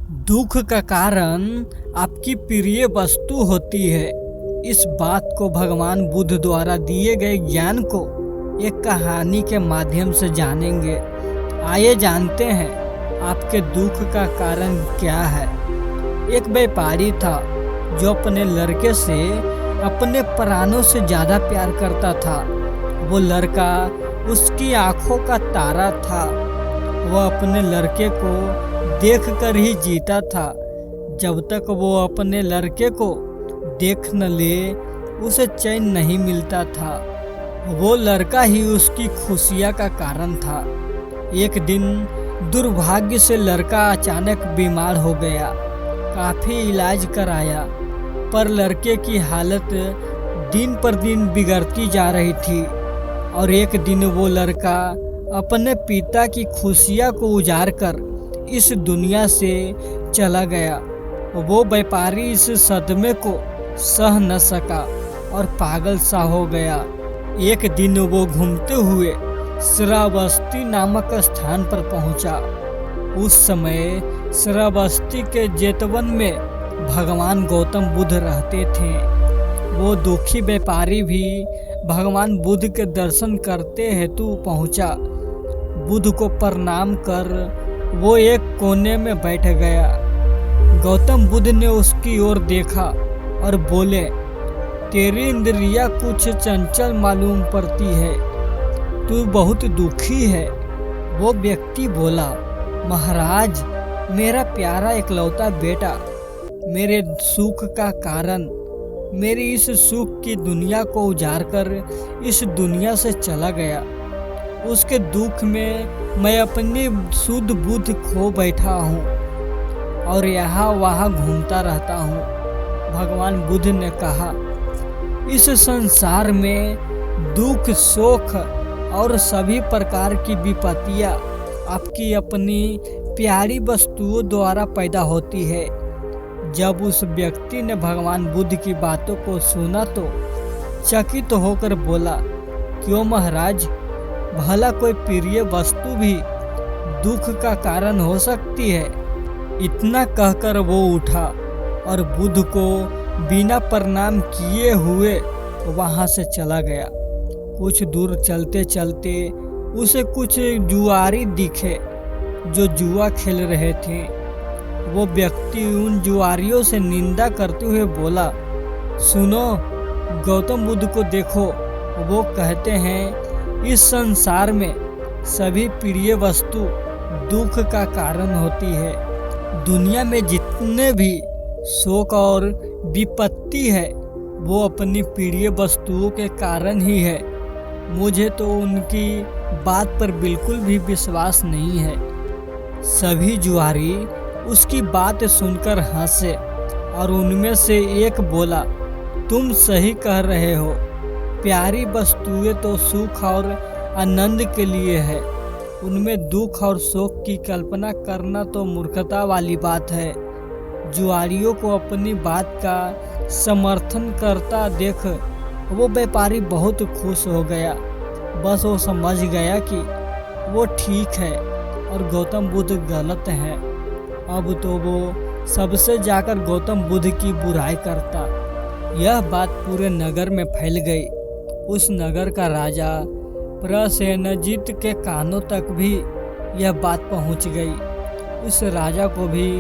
दुख का कारण आपकी प्रिय वस्तु होती है। इस बात को भगवान बुद्ध द्वारा दिए गए ज्ञान को एक कहानी के माध्यम से जानेंगे। आइए जानते हैं आपके दुख का कारण क्या है। एक व्यापारी था जो अपने लड़के से अपने प्राणों से ज़्यादा प्यार करता था। वो लड़का उसकी आंखों का तारा था। वह अपने लड़के को देखकर ही जीता था। जब तक वो अपने लड़के को देख न ले उसे चैन नहीं मिलता था। वो लड़का ही उसकी खुशियाँ का कारण था। एक दिन दुर्भाग्य से लड़का अचानक बीमार हो गया। काफ़ी इलाज कराया पर लड़के की हालत दिन पर दिन बिगड़ती जा रही थी। और एक दिन वो लड़का अपने पिता की खुशियाँ को उजाड़ कर इस दुनिया से चला गया। वो व्यापारी इस सदमे को सह न सका और पागल सा हो गया। एक दिन वो घूमते हुए श्रावस्ती नामक स्थान पर पहुंचा। उस समय श्रावस्ती के जेतवन में भगवान गौतम बुद्ध रहते थे। वो दुखी व्यापारी भी भगवान बुद्ध के दर्शन करते हेतु पहुंचा। बुद्ध को प्रणाम कर वो एक कोने में बैठ गया। गौतम बुद्ध ने उसकी ओर देखा और बोले, तेरी इंद्रियां कुछ चंचल मालूम पड़ती है, तू बहुत दुखी है। वो व्यक्ति बोला, महाराज, मेरा प्यारा इकलौता बेटा मेरे सुख का कारण, मेरी इस सुख की दुनिया को उजाड़ कर इस दुनिया से चला गया। उसके दुख में मैं अपनी शुद्ध बुद्धि खो बैठा हूँ और यहाँ वहाँ घूमता रहता हूँ। भगवान बुद्ध ने कहा, इस संसार में दुख, शोक और सभी प्रकार की विपत्तियाँ आपकी अपनी प्यारी वस्तुओं द्वारा पैदा होती है। जब उस व्यक्ति ने भगवान बुद्ध की बातों को सुना तो चकित होकर बोला, क्यों महाराज, भला कोई प्रिय वस्तु भी दुख का कारण हो सकती है? इतना कहकर वो उठा और बुद्ध को बिना प्रणाम किए हुए वहाँ से चला गया। कुछ दूर चलते चलते उसे कुछ जुआरी दिखे जो जुआ खेल रहे थे। वो व्यक्ति उन जुआरियों से निंदा करते हुए बोला, सुनो, गौतम बुद्ध को देखो, वो कहते हैं इस संसार में सभी प्रिय वस्तु दुख का कारण होती है। दुनिया में जितने भी शोक और विपत्ति है वो अपनी प्रिय वस्तुओं के कारण ही है। मुझे तो उनकी बात पर बिल्कुल भी विश्वास नहीं है। सभी जुआरी उसकी बात सुनकर हंसे और उनमें से एक बोला, तुम सही कह रहे हो। प्यारी वस्तुएं तो सुख और आनंद के लिए है। उनमें दुख और शोक की कल्पना करना तो मूर्खता वाली बात है। जुआरियों को अपनी बात का समर्थन करता देख वो व्यापारी बहुत खुश हो गया। बस वो समझ गया कि वो ठीक है और गौतम बुद्ध गलत है। अब तो वो सबसे जाकर गौतम बुद्ध की बुराई करता। यह बात पूरे नगर में फैल गई। उस नगर का राजा प्रसेनजीत के कानों तक भी यह बात पहुंच गई। उस राजा को भी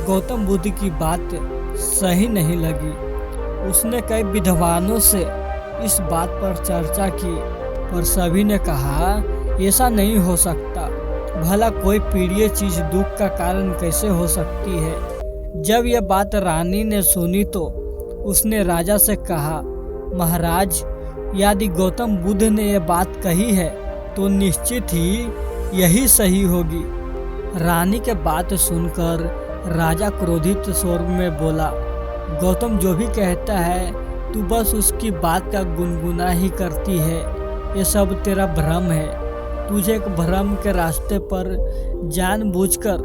गौतम बुद्ध की बात सही नहीं लगी। उसने कई विद्वानों से इस बात पर चर्चा की पर सभी ने कहा, ऐसा नहीं हो सकता। भला कोई प्रिय चीज दुख का कारण कैसे हो सकती है? जब यह बात रानी ने सुनी तो उसने राजा से कहा, महाराज, यदि गौतम बुद्ध ने यह बात कही है तो निश्चित ही यही सही होगी। रानी के बात सुनकर राजा क्रोधित स्वर में बोला, गौतम जो भी कहता है तू बस उसकी बात का गुनगुना ही करती है। ये सब तेरा भ्रम है। तुझे एक भ्रम के रास्ते पर जानबूझकर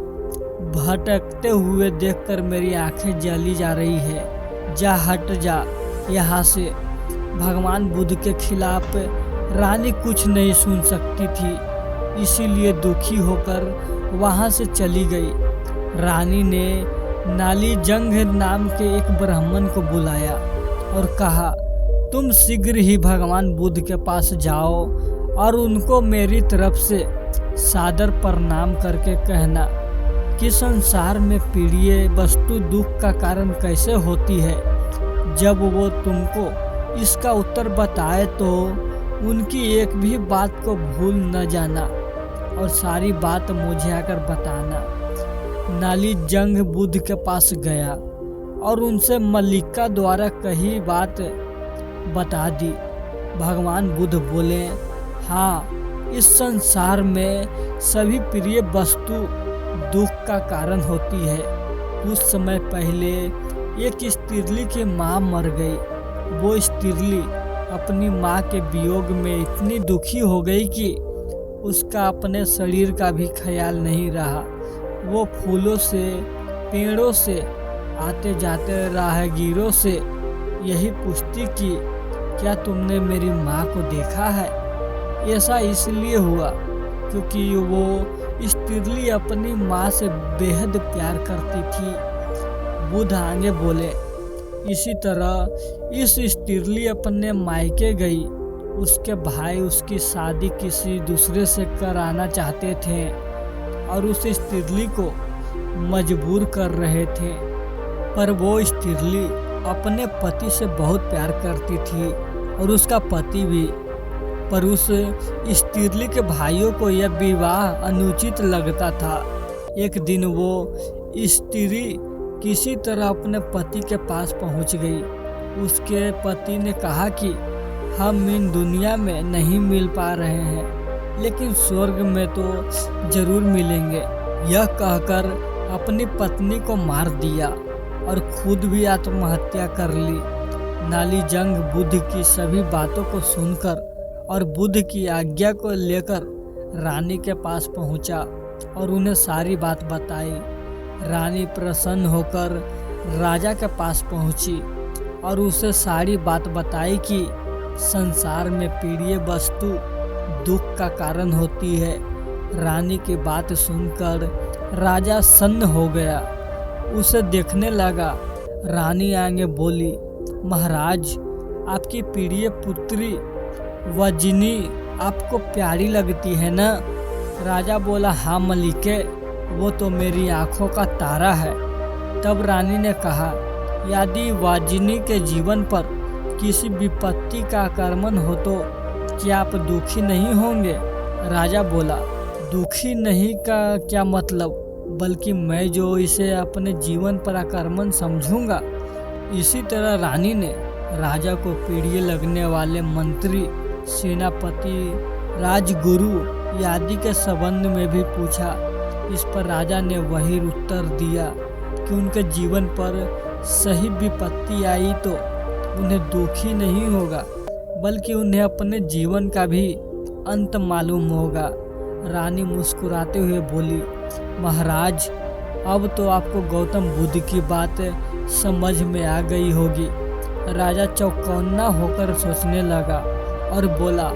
भटकते हुए देखकर मेरी आंखें जली जा रही है। जा, हट जा यहाँ से। भगवान बुद्ध के खिलाफ रानी कुछ नहीं सुन सकती थी, इसीलिए दुखी होकर वहाँ से चली गई। रानी ने नाली जंग नाम के एक ब्राह्मण को बुलाया और कहा, तुम शीघ्र ही भगवान बुद्ध के पास जाओ और उनको मेरी तरफ से सादर प्रणाम करके कहना कि संसार में प्रिय वस्तु दुख का कारण कैसे होती है। जब वो तुमको इसका उत्तर बताए तो उनकी एक भी बात को भूल न जाना और सारी बात मुझे आकर बताना। नाली जंग बुद्ध के पास गया और उनसे मल्लिका द्वारा कही बात बता दी। भगवान बुद्ध बोले, हाँ, इस संसार में सभी प्रिय वस्तु दुख का कारण होती है। कुछ समय पहले एक स्त्रीली की माँ मर गई। वो स्त्रीली अपनी माँ के वियोग में इतनी दुखी हो गई कि उसका अपने शरीर का भी ख्याल नहीं रहा। वो फूलों से, पेड़ों से, आते जाते राहगीरों से यही पूछती कि क्या तुमने मेरी माँ को देखा है। ऐसा इसलिए हुआ क्योंकि वो स्त्रीली अपनी माँ से बेहद प्यार करती थी। बुद्ध आगे बोले, इसी तरह इस स्त्रीली अपने मायके गई। उसके भाई उसकी शादी किसी दूसरे से कराना चाहते थे और उस स्त्रीली को मजबूर कर रहे थे, पर वो स्त्रीली अपने पति से बहुत प्यार करती थी और उसका पति भी। पर उस स्त्रीली के भाइयों को यह विवाह अनुचित लगता था। एक दिन वो स्त्री किसी तरह अपने पति के पास पहुंच गई। उसके पति ने कहा कि हम इन दुनिया में नहीं मिल पा रहे हैं, लेकिन स्वर्ग में तो जरूर मिलेंगे। यह कहकर अपनी पत्नी को मार दिया और खुद भी आत्महत्या कर ली। नाली जंग बुद्ध की सभी बातों को सुनकर और बुद्ध की आज्ञा को लेकर रानी के पास पहुंचा और उन्हें सारी बात बताई। रानी प्रसन्न होकर राजा के पास पहुंची और उसे सारी बात बताई कि संसार में प्रिय वस्तु दुख का कारण होती है। रानी की बात सुनकर राजा सन्न हो गया, उसे देखने लगा। रानी आगे बोली, महाराज, आपकी प्रिय पुत्री वजिनी आपको प्यारी लगती है ना। राजा बोला, हाँ मलिके, वो तो मेरी आंखों का तारा है। तब रानी ने कहा, यदि वाजिनी के जीवन पर किसी विपत्ति का आक्रमण हो तो क्या आप दुखी नहीं होंगे। राजा बोला, दुखी नहीं का क्या मतलब, बल्कि मैं जो इसे अपने जीवन पर आक्रमण समझूंगा। इसी तरह रानी ने राजा को प्रिय लगने वाले मंत्री, सेनापति, राजगुरु आदि के संबंध में भी पूछा। इस पर राजा ने वही उत्तर दिया कि उनके जीवन पर सही विपत्ति आई तो उन्हें दुखी नहीं होगा, बल्कि उन्हें अपने जीवन का भी अंत मालूम होगा। रानी मुस्कुराते हुए बोली, महाराज, अब तो आपको गौतम बुद्ध की बात समझ में आ गई होगी। राजा चौकन्ना होकर सोचने लगा और बोला,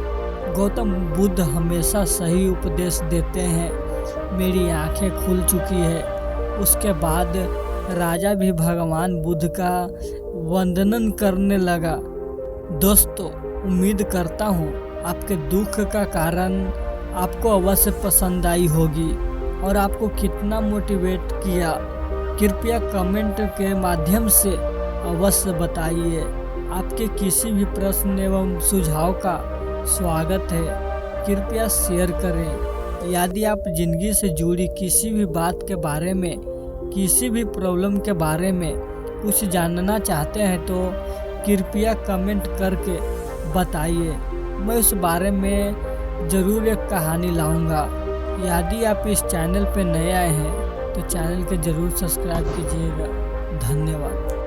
गौतम बुद्ध हमेशा सही उपदेश देते हैं। मेरी आंखें खुल चुकी है। उसके बाद राजा भी भगवान बुद्ध का वंदन करने लगा। दोस्तों, उम्मीद करता हूँ आपके दुख का कारण आपको अवश्य पसंद आई होगी और आपको कितना मोटिवेट किया, कृपया कमेंट के माध्यम से अवश्य बताइए। आपके किसी भी प्रश्न एवं सुझाव का स्वागत है। कृपया शेयर करें। यदि आप जिंदगी से जुड़ी किसी भी बात के बारे में, किसी भी प्रॉब्लम के बारे में कुछ जानना चाहते हैं तो कृपया कमेंट करके बताइए। मैं उस बारे में ज़रूर एक कहानी लाऊंगा। यदि आप इस चैनल पर नए आए हैं तो चैनल को ज़रूर सब्सक्राइब कीजिएगा। धन्यवाद।